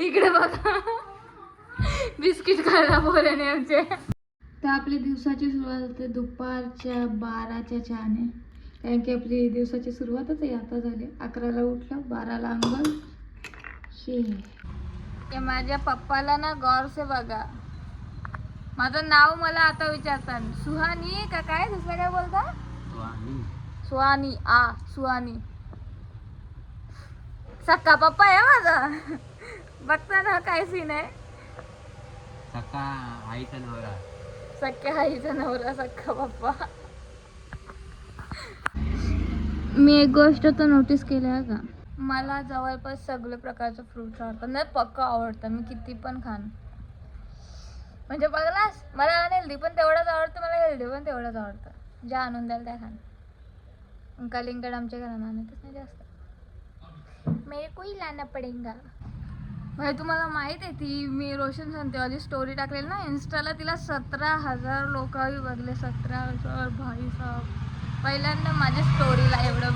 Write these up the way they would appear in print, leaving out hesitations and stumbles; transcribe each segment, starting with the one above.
इकडे बघा बिस्किट खायला बोलणे आमचे. तर आपल्या दिवसाची सुरुवात होते दुपारच्या 12च्या चहाने, कारण की आपली दिवसाची सुरुवातच आहे आता झाली. 11ला उठलं, 12ला अंघोळ. शे माझ्या पप्पाला ना गौर से बघा, माझं नाव मला आता विचारतात सुहानी का काय, दुसरं काय बोलता? सुहानी. सुहानी सक्का पप्पा आहे माझा. बघता ना काय सीन आहे. सक्का आईचा नवरा, सख्या आईचा नवरा सख्खा पप्पा. मी एक गोष्ट तर नोटीस केली आहे का, मला जवळपास सगळे प्रकारचे फ्रुट्स आवडतात. नाही पक्का आवडतं, मी किती पण खान. म्हणजे बघलास, मला अनहेल्दी पण तेवढंच आवडतं, मला हेल्दी पण तेवढंच आवडतं. जे आणून द्याल त्या खान. कलिंगड आमच्या घरात आणतच नाही जास्त, मेरे को ही लाना पडेगा. भाई तुम्हाला माहित आहे ती मी रोशन संतेवाली स्टोरी टाकलेली ना इंस्टाला, तिला 17,000 लोकही बघले. 17,000 भाई साहब. पहिल्यांदा माझ्या स्टोरीला एवढं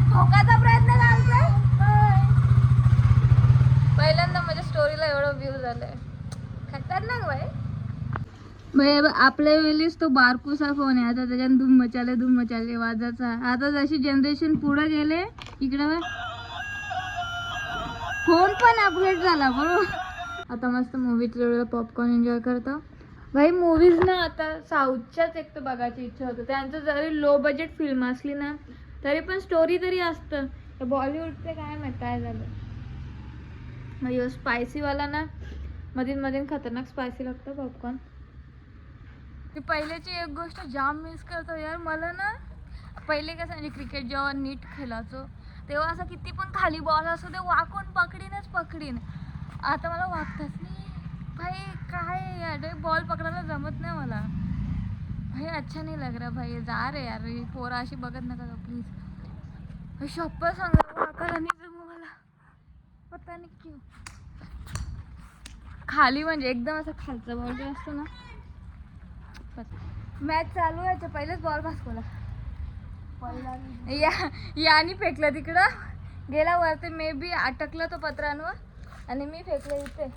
ठोकायचा प्रयत्न करतोय. पहिल्यांदा माझ्या स्टोरीला एवढं व्ह्यू झालंय. खतरनाक भाई. आपल्या वेळेस तो बारकूसा फोन आहे, आता त्याच्यात धूम मचाले वाजाचा. आता जशी जनरेशन पुढे गेले इकडे फोन पण अपग्रेड झाला बरोबर. आता मस्त मूवीच्या वेळेला पॉपकॉर्न एन्जॉय करतो. भाई मूवीज ना आता साऊथच्याच एक तर बघायची इच्छा होतं. त्यांचं जरी लो बजेट फिल्म असली ना तरी पण स्टोरी तरी असतं. बॉलिवूडचे काय माहित काय झालं. मग स्पायसीवाला ना मधीन खतरनाक स्पायसी लागतं पॉपकॉर्न. ती पहिल्याची एक गोष्ट जाम मिस करतो यार. मला ना पहिले कसं म्हणजे क्रिकेट जेव्हा नीट खेळायचो तेव्हा असं किती पण खाली बॉल असो ते वाकून पकडीन. आता मला वागतच नाही भाई. काय यार बॉल पकडायला जमत नाही मला भाई. अच्छा नाही लग रहा भाई. जा रे यार, पोरा अशी बघत नका का प्लीज. शप्पा सांगा वाकायला नाही जमू मला, पता नाही क्यों. खाली म्हणजे एकदम असं खालचा बॉल जो असतो ना. मॅच चालू व्हायच्या पहिलेच बॉल भासकवला. यानी फेकलं तिकडं, गेला वरती. मे बी अटकलं तो पत्रांवर आणि मी फेकलं इथे.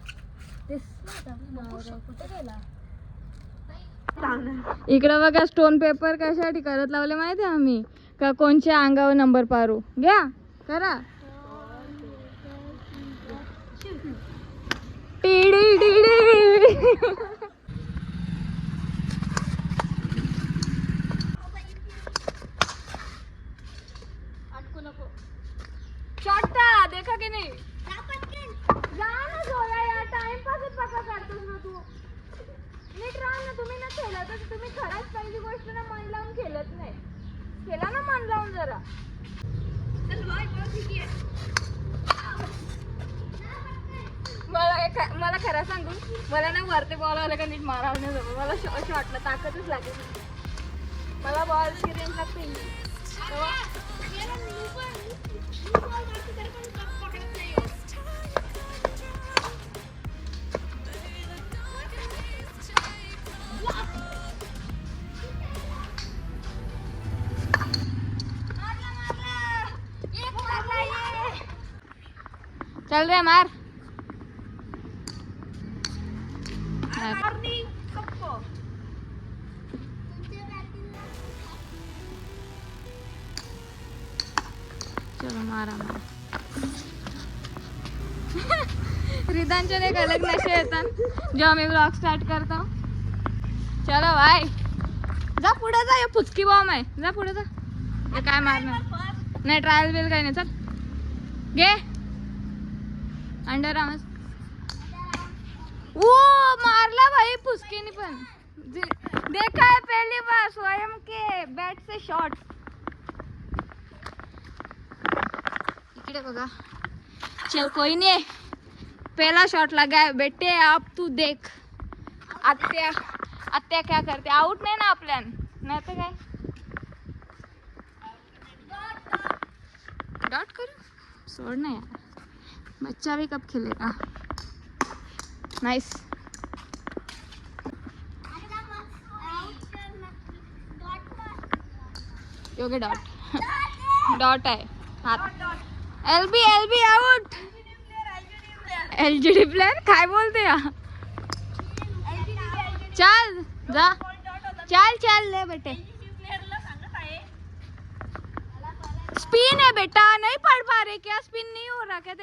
कुठे गेला इकडं बघा. स्टोन पेपर कशासाठी करत लावले माहिती आहे आम्ही का, कोणच्या अंगावर नंबर पारू घ्या करा. टिडी टिडी शॉर्टा देखा की नाही. जा ना जोया यार, टाइमपासच पक्का करतोस ना तू. नीट राहा ना. तुम्ही ना खेळत, तुम्ही खरंच पहिली गोष्ट ना मन लावून खेळत नाही. खेळा ना मन लावून जरा. मला खरं सांगू, मला ना वरती बॉल आला का नीट मारावं नाही जमत. मला शॉटला ताकदच लागेल. मला बॉलची रेंज लागते. चल रे मार. चलो मारा रिदांचे एक अलग नशे येतात जेव्हा मी ब्लॉग स्टार्ट करतो. चलो भाई जा पुढे जा. पुचकी बॉम्ब आहे. जा पुढे जा. हे काय मारणार नाही. ट्रायल बिल काही नाही. चल घे अंडर आर्म्स. ओ मारला भाई पुचकीने पण. देखा है पहली बार स्वयं के बैट से शॉट. इकडे बघा. चल कोई नहीं, पहला शॉट लगा है बेटे. अब तू देख आत्या क्या करते. आउट नाही ना आपल्या, नाही तर काय डॉट करू. सोड ना यार, बच्चा भी कब खेलेगा. नाइस. योगे डॉट आहे हात. LB out. LGD प्लेअर काय बोलते या? चल जा, चल चल ले बेटे. स्पिन है बेटा, नहीं पढ़ पा रहे क्या? स्पिन नहीं हो रहा क्या?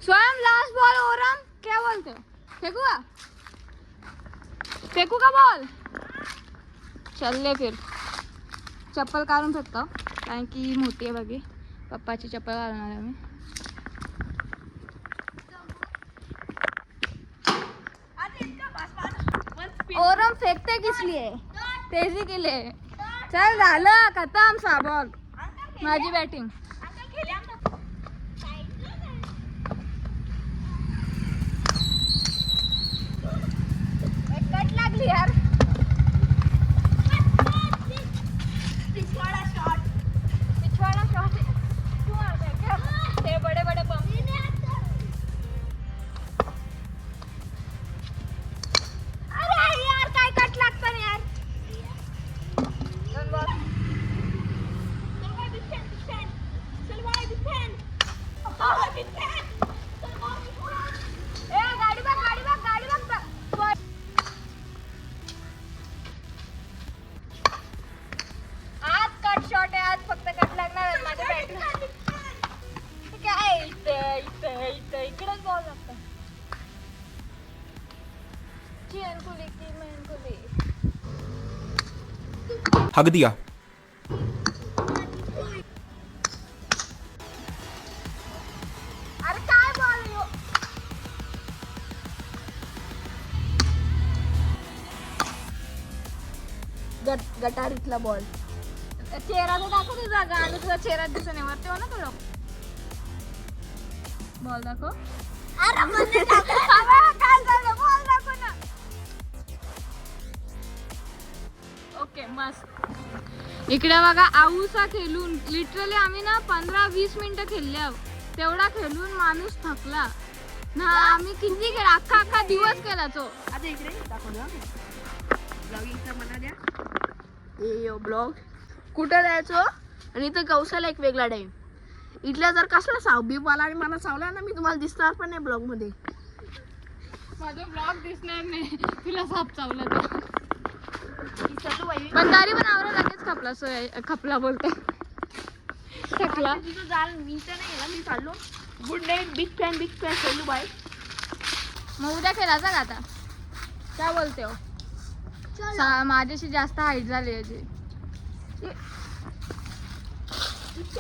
स्वयं लास्ट बॉल हो रहा, क्या बोलते हो? फेंकूगा, फेंकू का बॉल? चल ले फिर. चप्पल काढून फेकतो कारण की मोठी आहे बघी. पप्पाची चप्पल घालणार आहे मी. ओरम फेकते किस लिए? तेजी के लिए. चल झालं खतम सा बॉल. माझी बॅटिंग. कट लागली यार. पिछवाड़ा शॉट तू मारते क्या? तेरे बड़े बड़े बम. अरे यार काय कट लागतं ना यार. गाडी बघ गाडी बघ गाडी बघ. आज कट शॉट आहे. आज फक्त कट लागणार आहे माझ्या बॅटला. काय इकडेच बॉल लागतं. हक दिया. अरे काय बॉल यो. गटारीतला बॉल. चेहरा तर दाखव तुझा. गाणं तुझा चेहरा दिसून नाही वरती हो ना तुला. बॉल दाखव. काय झालं? बॉल दाखव ना. ओके मस्त. इकडे बघा आऊसा खेळून लिटरली आम्ही ना 15-20 मिनिटं खेळल्या. तेवढा खेळून माणूस थकला ना. आम्ही किती खेळ अख्खा दिवस केला तो. आता इकडे दाखवलं ब्लॉगिंगचा मला द्या. यो ब्लॉग कुठं द्यायचो आणि इथं गवसाला एक वेगळा टाईम. इथल्या जर कसला सावबीवाला आणि मला चावला ना मी तुम्हाला दिसणार पण नाही ब्लॉग मध्ये. माझा ब्लॉग दिसणार नाही तुला साप चावला तर. पण तरी पण आवरा लगेच खपला बोलते. थकला. तुझं जाल मी तर नाही ना. मी चाललो. Good night. बिग फॅन चलू बाय. मग उद्या खेळायचा का आता? काय बोलते हो? माझ्याशी जास्त हाईट झाली याची.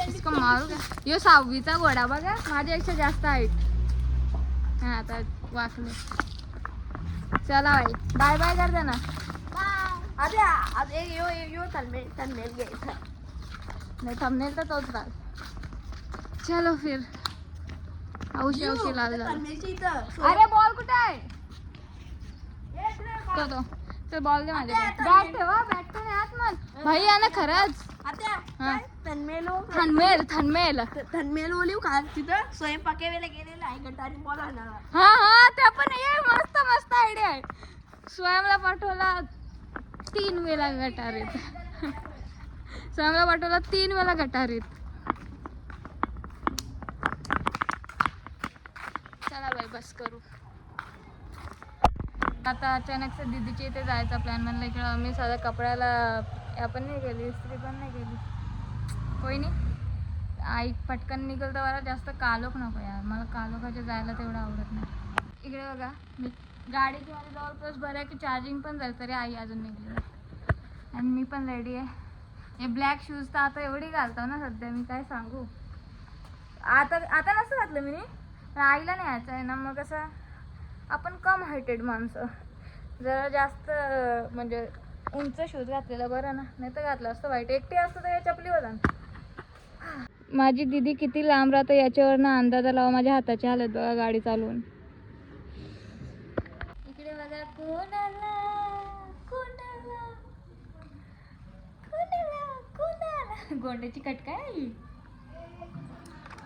इसको मारू का? यो 6वीचा घोडा बघा माझ्यापेक्षा जास्त हाईट. हा आता वाचले. चला बाई बाय बाय करते ना. अरे यो थंबनेल घ्यायचा. नाही थंबनेल तर तोच राल. चलो फिर. औशी लाल झालं. अरे बॉल कुठे आहे? तो ते बॉल दे माझ्या. बॅट ठेवा. बॅट तर आत मग भाई या ना खरंच. थनमेल ओलिव का तिथं स्वयंपाक वेळेला गेलेला आहे. गटारी बॉल आणला. हा त्या पण ये मस्त आयडिया आहे. स्वयंला पाठवला 3 वेळा गटारीत. स्वयंला पाठवला 3 वेळा गटारीत. चला बाई बस करू. आता अचानक दीदीच्या इथे जायचा प्लॅन. म्हणलं इकडं मी साधा कपड्याला आपण नाही गेली. इस्त्री पण नाही गेली. होय नाही आई पटकन निघाल तर मला जास्त कालोख नको यार. मला कालोखाच्या जायला तेवढं आवडत नाही. इकडे बघा मी गाडीची माझी जवळपास बरं आहे की चार्जिंग पण जाईल तरी आई अजून निघली. आणि मी पण रेडी आहे. हे ब्लॅक शूज तर आता एवढी घालतो ना सध्या मी काय सांगू. आता नसतं घातलं मी. आईला नाही यायचं आहे ना. मग कसं आपण कम हायटेड माणसं जरा जास्त म्हणजे उंच शूज घातलेलं बरं ना. नाही तर घातलं असतं वाईट. एकटी असतं तर या चपलीवर जाण. माझी दीदी किती लांब राहतं याच्यावरनं अंदाजा लावा माझ्या हाताची हालत बघा गाडी चालवून. इकडे बघा कोणाला गोंड्याची कट काय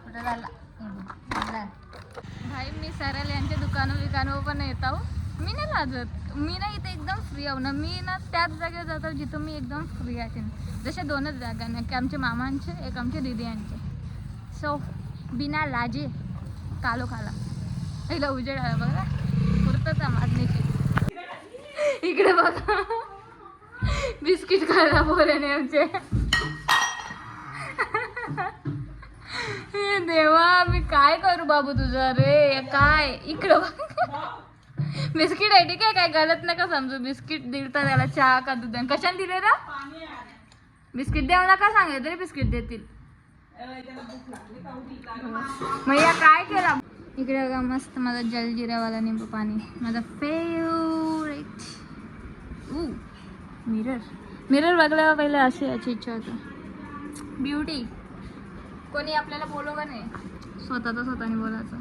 कुठं झाला. भाई मी सरळ यांच्या दुकानं पण येत आहो. मी नाही लाजत. मी ना इथे एकदम फ्री आहो ना. मी ना त्याच जागेवर जातो जिथं मी एकदम फ्री आहे. जशा 2च जागा ना की आमच्या मामांचे एक आमच्या दीदी यांचे. सो बिना लाजे कालो खाला. पहिला उजेड आला बघा पुरतच मारण्याची. इकडे बघा बिस्किट खायला पोराने आमचे. हे देवा मी काय करू बाबू तुझं रे काय. इकडं बिस्किट आहे ठीक आहे काय गलत नका समजू. बिस्किट दिलता त्याला चहा का दूध कशाने दिले रा. बिस्किट देऊ नका सांगितलं तरी बिस्किट देतील. मग या काय केला. इकडे बघा मस्त माझा जलजिरावाला निंबू पाणी माझा फेवरेट. मिरर मिरर बघल्यावर पहिले अशी याची इच्छा होती. ब्युटी कोणी आपल्याला बोलव का नाही स्वतःने बोलायचं.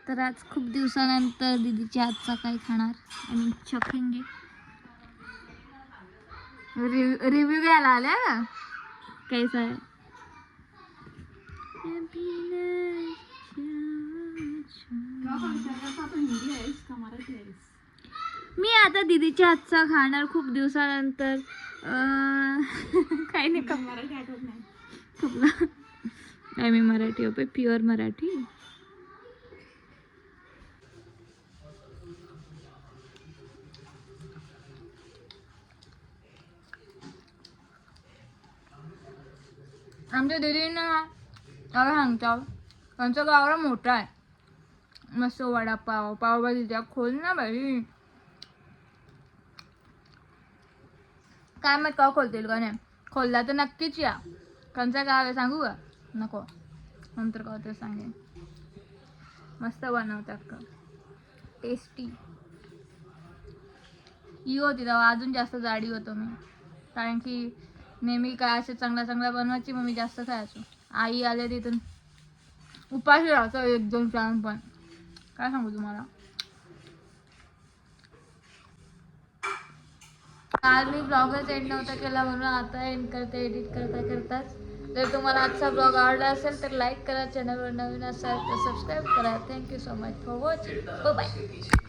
तर आज खूप दिवसानंतर दीदीच्या हातचा काय खाणार आणि चखेंगे. रिव्ह्यू घ्यायला आल्या ना कैसा आहे. मी आता दीदीच्या हातचा खाणार खूप दिवसानंतर. काही नाही का मराठी आठवत नाही. नाही मी मराठी होते प्युअर मराठी. आमच्या दीदीनं मला सांगतो त्यांचं गावडा मोठा आहे. मस्त वडापाव पावभाजी द्या खोल ना बाई. काय माहित का खोलतील का नाही. खोलला तर नक्कीच या. कोणचं गाव आहे सांगू का नको नंतर का ते सांगेन. मस्त बनवतात का टेस्टी. ही होती तेव्हा अजून जास्त जाडी होतो मी कारण की नेहमी काय असे चांगला बनवायची मग मी जास्त खायचो. आई आले तिथून उपाशी राहायचो 1-2 टाइम पण. काय सांगू तुम्हाला. काल मी ब्लॉगच एंड नव्हता केला म्हणून आता एंड करते एडिट करताच. जर तुम्हाला आजचा ब्लॉग आवडला असेल तर लाईक करा. चॅनलवर नवीन असाल तर सबस्क्राईब करा. Thank you so much for watching. Bye.